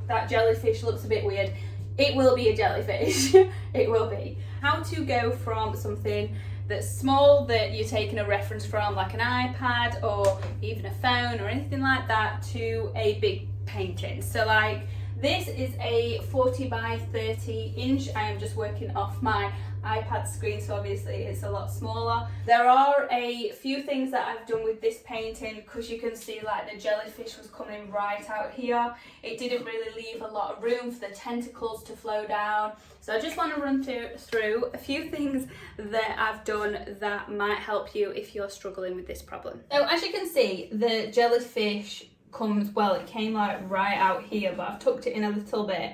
that jellyfish looks a bit weird. It will be a jellyfish. It will be. How to go from something that's small that you're taking a reference from, like an iPad or even a phone or anything like that, to a big painting. So like this is a 40 by 30 inch. I am just working off my iPad screen, so obviously it's a lot smaller. There are a few things that I've done with this painting, because you can see like the jellyfish was coming right out here. It didn't really leave a lot of room for the tentacles to flow down. So I just want to run through a few things that I've done that might help you if you're struggling with this problem. So as you can see, the jellyfish comes, well, it came like right out here, but I've tucked it in a little bit.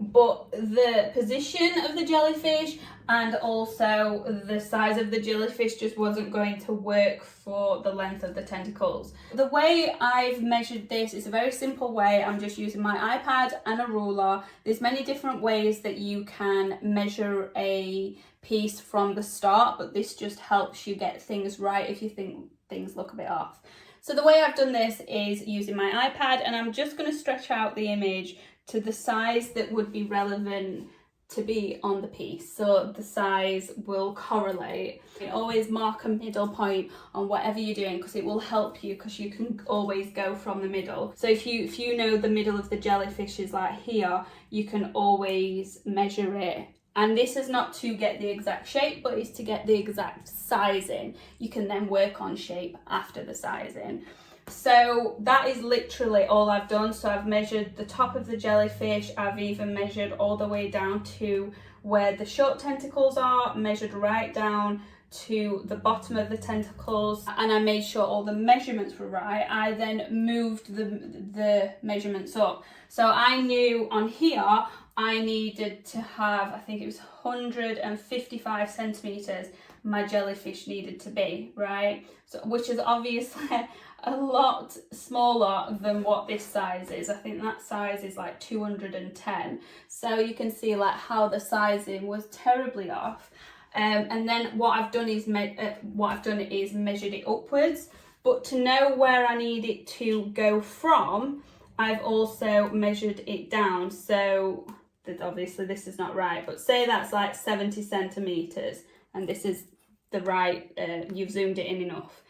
But the position of the jellyfish and also the size of the jellyfish just wasn't going to work for the length of the tentacles. The way I've measured this is a very simple way. I'm just using my iPad and a ruler. There's many different ways that you can measure a piece from the start, but this just helps you get things right if you think things look a bit off. So the way I've done this is using my iPad, and I'm just going to stretch out the image to the size that would be relevant to be on the piece. So the size will correlate. You always mark a middle point on whatever you're doing, because it will help you, because you can always go from the middle. So if you know the middle of the jellyfish is like here, you can always measure it. And this is not to get the exact shape, but it's to get the exact sizing. You can then work on shape after the sizing. So that is literally all I've done. So I've measured the top of the jellyfish. I've even measured all the way down to where the short tentacles are, measured right down to the bottom of the tentacles, and I made sure all the measurements were right. I then moved the measurements up. So I knew on here I needed to have, I think it was 155 centimeters my jellyfish needed to be, right? So, which is obviously a lot smaller than what this size is. I think that size is like 210. So you can see like how the sizing was terribly off. And then what I've done is measured it upwards. But to know where I need it to go from, I've also measured it down. So that obviously this is not right, but say that's like 70 centimeters, and this is the right, you've zoomed it in enough,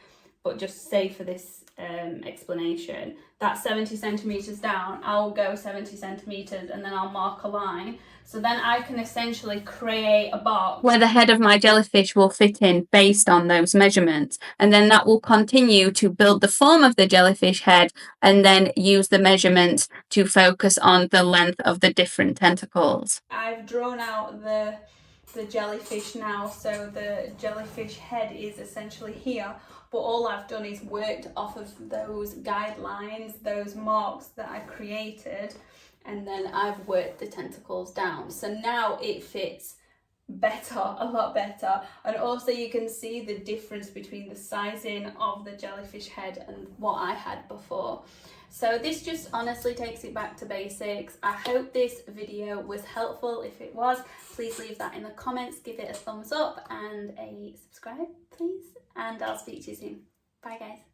but just say for this explanation, that's 70 centimeters down, I'll go 70 centimeters and then I'll mark a line. So then I can essentially create a box where the head of my jellyfish will fit in based on those measurements. And then that will continue to build the form of the jellyfish head, and then use the measurements to focus on the length of the different tentacles. I've drawn out the jellyfish now, so the jellyfish head is essentially here, but all I've done is worked off of those guidelines, those marks that I created, and then I've worked the tentacles down. So now it fits better, a lot better. And also you can see the difference between the sizing of the jellyfish head and what I had before. So this just honestly takes it back to basics. I hope this video was helpful. If it was, please leave that in the comments, give it a thumbs up and a subscribe, please. And I'll speak to you soon. Bye guys.